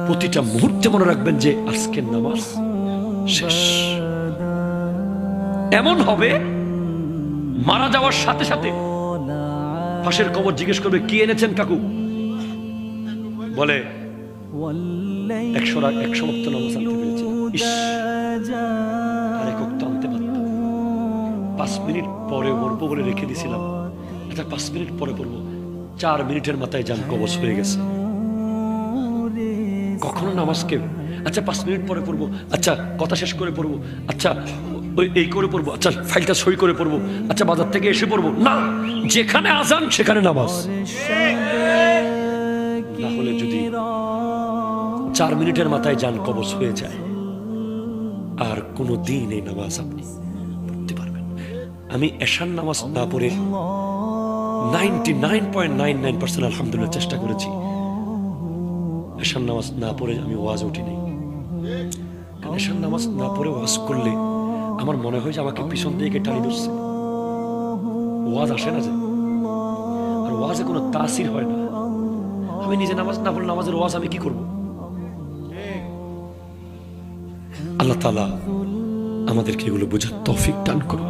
প্রতিটা মুহূর্তে মনে রাখবেন যে আজকের নামাজ শেষ। এমন হবে মারা যাওয়ার সাথে সাথে পাশের কবর জিজ্ঞেস করবে কি এনেছেন কাকু, বলে 100 ওয়াক্ত নামাজ আনতে পেরেছি, ইস আরেক ওয়াক্ত আনতে পারতাম, 5 মিনিট পরে পড়বো বলে রেখে দিয়েছিলাম, আচ্ছা 5 মিনিট পরে পড়বো, 4 মিনিটের মাথায় জান কবজ হয়ে গেছে। কখনো নামাজকে আচ্ছা 5 মিনিট পরে পড়বো, আচ্ছা কথা শেষ করে পড়বো, আচ্ছা ওই এই করে পড়বো, আচ্ছা ফাইলটা সই করে পড়বো, আচ্ছা বাজার থেকে এসে পড়বো, না, যেখানে আজান সেখানে নামাজ। না হলে যদি 4 মিনিটের মাথায় জান কবজ হয়ে যায় আর কোনো দিন এই নামাজ আপনি পড়তে পারবেন। আমি এশার নামাজ না পড়ে 99.99% আলহামদুলিল্লাহ চেষ্টা করেছি, এশার নামাজ না পড়ে আমি ওয়াজ উঠিনি। কারণ এশার নামাজ না পড়ে ওয়াজ করলে আমার মনে হয় যে আমাকে পিছন দিকে টানি ধরছে, ওয়াজ আসে না যে, আর ওয়াজে কোনো তাসির হয় না। আমি নিজে নামাজ না পড়লে নামাজের ওয়াজ আমি কি করব? আল্লাহ তাআলা আমাদেরকে এগুলো বোঝার তৌফিক দান করুন।